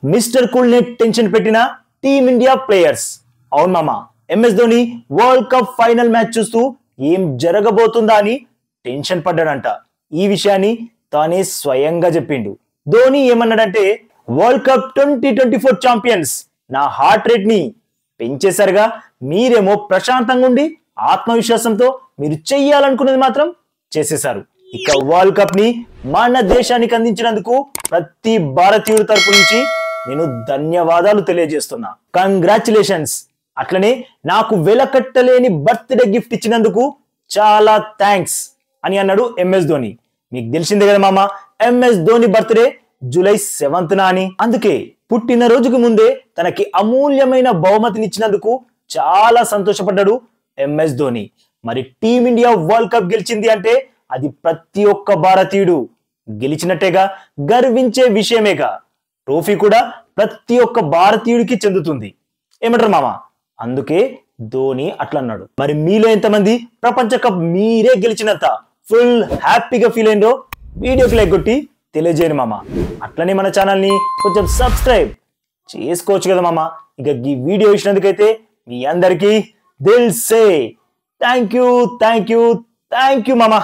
Mister cool net tension పెట్టిన team India players. అవును మామ, MS Dhoni world cup final match చూస్తూ ఏం జరగబోతుందా అని టెన్షన్ పడ్డాడంట. ఈ విషయాన్ని తానే స్వయంగా చెప్పిండు. ధోని ఏమన్నాడంటే, వరల్డ్ కప్ 2024 ఛాంపియన్స్ నా హార్ట్ రేట్ ని పెంచేశారుగా, మీరేమో ప్రశాంతంగా ఉండి ఆత్మవిశ్వాసంతో మీరు చెయ్యాలనుకున్నది మాత్రం చేసేశారు. ఇక వరల్డ్ కప్ ని మన దేశానికి అందించినందుకు ప్రతి భారతీయుడి తరపు నుంచి నేను ధన్యవాదాలు తెలియజేస్తున్నా. కంగ్రాచులేషన్స్. అట్లనే నాకు వెలకట్టలేని బర్త్డే గిఫ్ట్ ఇచ్చినందుకు చాలా థ్యాంక్స్ అని అన్నాడు ఎంఎస్ ధోని. మీకు తెలిసిందే కదా మామ, MS Dhoni birthday July 7th అని. అందుకే పుట్టినరోజుకు ముందే తనకి అమూల్యమైన బహుమతినిచ్చినందుకు చాలా సంతోషపడ్డాడు ఎంఎస్ ధోని. మరి టీమిండియా వరల్డ్ కప్ గెలిచింది అంటే అది ప్రతి ఒక్క భారతీయుడు గెలిచినట్టేగా, గర్వించే విషయమేగా. ట్రోఫీ కూడా ప్రతి ఒక్క భారతీయుడికి చెందుతుంది. ఏమంటారు మామ? అందుకే ధోని అట్లా అన్నాడు. మరి మీలో ఎంతమంది ప్రపంచ కప్ మీరే గెలిచినంత ఫుల్ హ్యాపీగా ఫీల్ అయిందో వీడియోకి లైక్ కొట్టి తెలియజేయండి మామ. అట్లనే మన ఛానల్ని కొంచెం సబ్స్క్రైబ్ చేసుకోవచ్చు కదా మామ. ఇక ఈ వీడియో ఇచ్చినందుకైతే మీ అందరికీ దిల్ సే థ్యాంక్ యూ మామ.